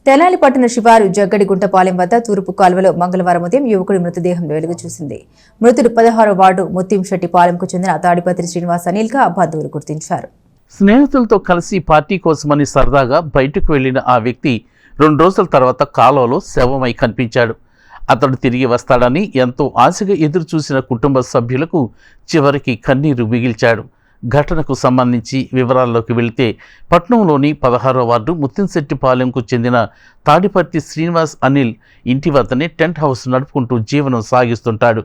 తెనాలి పట్టణ శివారు జగ్గడిగుంటపాలెం వద్ద తూర్పు కాలువలో మంగళవారం ఉదయం యువకుడి మృతదేహం వెలుగు చూసింది. మృతుడు 16వ వార్డు ముత్యంశెట్టిపాలెంకు చెందిన తాడిపత్రి శ్రీనివాస్ అనిల్గా బంధువులు గుర్తించారు. స్నేహితులతో కలిసి పార్టీ కోసమని సరదాగా బయటకు వెళ్లిన ఆ వ్యక్తి 2 రోజుల తర్వాత కాలువలో శవమై కనిపించాడు. అతడు తిరిగి వస్తాడని ఎంతో ఆశగా ఎదురు చూసిన కుటుంబ సభ్యులకు చివరికి కన్నీరు మిగిల్చాడు. ఘటనకు సంబంధించి వివరాల్లోకి వెళితే పట్నంలోని 16వ వార్డు ముత్యంశెట్టిపాలెంకు చెందిన తాడిపత్రి శ్రీనివాస్ అనిల్ ఇంటి వద్దనే టెంట్ హౌస్ నడుపుకుంటూ జీవనం సాగిస్తుంటాడు.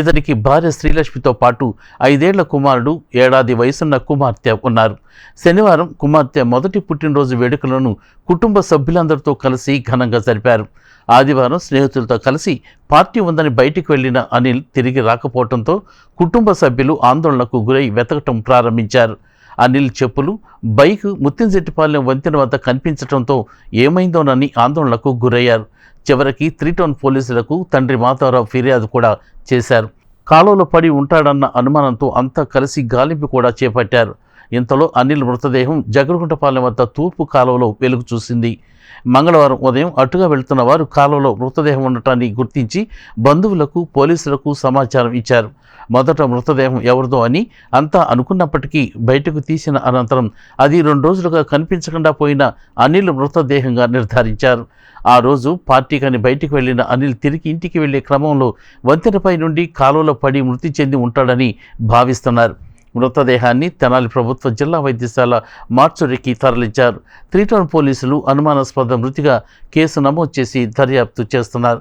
ఇతనికి భార్య శ్రీలక్ష్మితో పాటు 5 ఏళ్ల కుమారుడు, 1 ఏడాది వయసున్న కుమార్తె ఉన్నారు. శనివారం కుమార్తె మొదటి పుట్టినరోజు వేడుకలను కుటుంబ సభ్యులందరితో కలిసి ఘనంగా జరిపారు. ఆదివారం స్నేహితులతో కలిసి పార్టీ ఉందని బయటికి వెళ్లిన అనిల్ తిరిగి రాకపోవడంతో కుటుంబ సభ్యులు ఆందోళనకు గురై వెతకటం ప్రారంభించారు. అనిల్ చెప్పులు, బైక్ ముత్యంశెట్టిపాలెం వంతెన వద్ద కనిపించడంతో ఏమైందోనని ఆందోళనకు గురయ్యారు. చివరికి 3 టౌన్ పోలీసులకు తండ్రి మాధవరావు ఫిర్యాదు కూడా చేశారు. కాలువలో పడి ఉంటాడన్న అనుమానంతో అంతా కలిసి గాలింపు కూడా చేపట్టారు. ఇంతలో అనిల్ మృతదేహం జగ్గడిగుంటపాలెం వద్ద తూర్పు కాలువలో వెలుగు చూసింది. మంగళవారం ఉదయం అటుగా వెళ్తున్న వారు కాలువలో మృతదేహం ఉండటాన్ని గుర్తించి బంధువులకు, పోలీసులకు సమాచారం ఇచ్చారు. మొదట మృతదేహం ఎవరిదో అని అంతా అనుకున్నప్పటికీ బయటకు తీసిన అనంతరం అది 2 రోజులుగా కనిపించకుండా పోయిన అనిల్ మృతదేహంగా నిర్ధారించారు. ఆ రోజు పార్టీకని బయటికి వెళ్లిన అనిల్ తిరిగి ఇంటికి వెళ్లే క్రమంలో వంతెనపై నుండి కాలువలో పడి మృతి చెంది ఉంటాడని భావిస్తున్నారు. మృతదేహాన్ని తెనాలి ప్రభుత్వ జిల్లా వైద్యశాల మార్చురికి తరలించారు. 3 టౌన్ పోలీసులు అనుమానాస్పద మృతిగా కేసు నమోదు చేసి దర్యాప్తు చేస్తున్నారు.